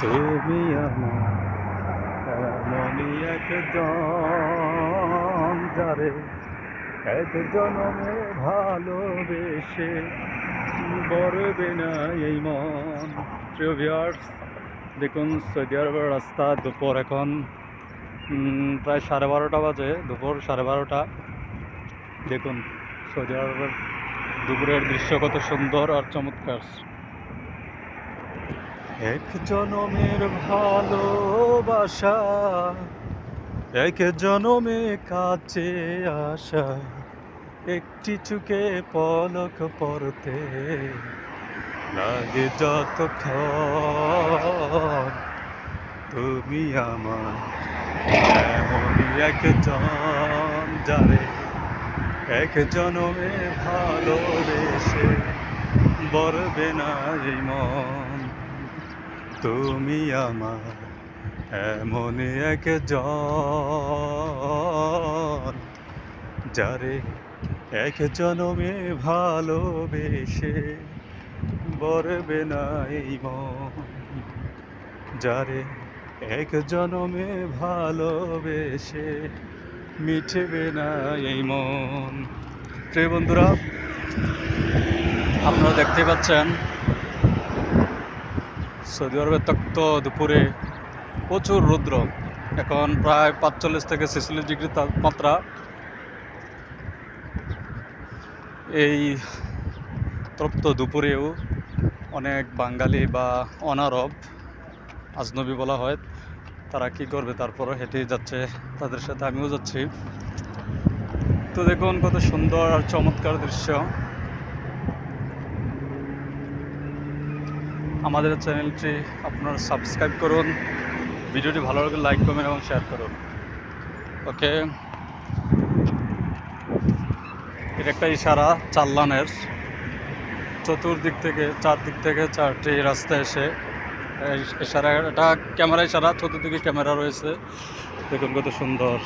তুমি আমার এমনই একজন যারে এক জনমে ভালোবেসে বরবে না এই মন। প্রিয় ভিউয়ার্স, দেখুন সৌদি আরবের রাস্তা। দুপুর এখন প্রায় 12:30 বাজে, দুপুর 12:30। দেখুন সৌদি আরবের দুপুরের দৃশ্য কত সুন্দর আর চমৎকার। এক জনমের ভালোবাসা, এক জনমে কাছে আসা, একটি চুকে পলক পড়তে লাগে যতক্ষণ। তুমি আমার এমনই একজন যারে এক জনমে ভালোবেসে বরবে না এই মন। তুমি আমার এমনই একজন যারে এক জনমে ভালোবেসে বরবে না এই মন, যারে এক জনমে ভালোবেসে মিটবে না এই মন। প্রিয় বন্ধুরা, আপনারা দেখতে পাচ্ছেন সৌদি আরবের তক্ত দুপুরে প্রচুর রৌদ্র। এখন প্রায় 45 থেকে 46 ডিগ্রি তাপমাত্রা। এই তপ্ত দুপুরেও অনেক বাঙালি বা অনারব, আজনবী বলা হয়, তারা কি করবে, তারপরও হেঁটে যাচ্ছে, তাদের সাথে আমিও যাচ্ছি। তো দেখুন কত সুন্দর আর চমৎকার দৃশ্য। আমাদের চ্যানেলটি আপনারা সাবস্ক্রাইব করুন, ভিডিওটি ভালো লাগলে লাইক কমেন্ট এবং শেয়ার করুন। ওকে, এটা একটা ইশারা চাল্লানের। চতুর্দিক থেকে চারদিক থেকে চারটি রাস্তা এসে ইশারা, এটা ক্যামেরা ইশারা, চতুর্দিকে ক্যামেরা রয়েছে। দেখুন কত সুন্দর।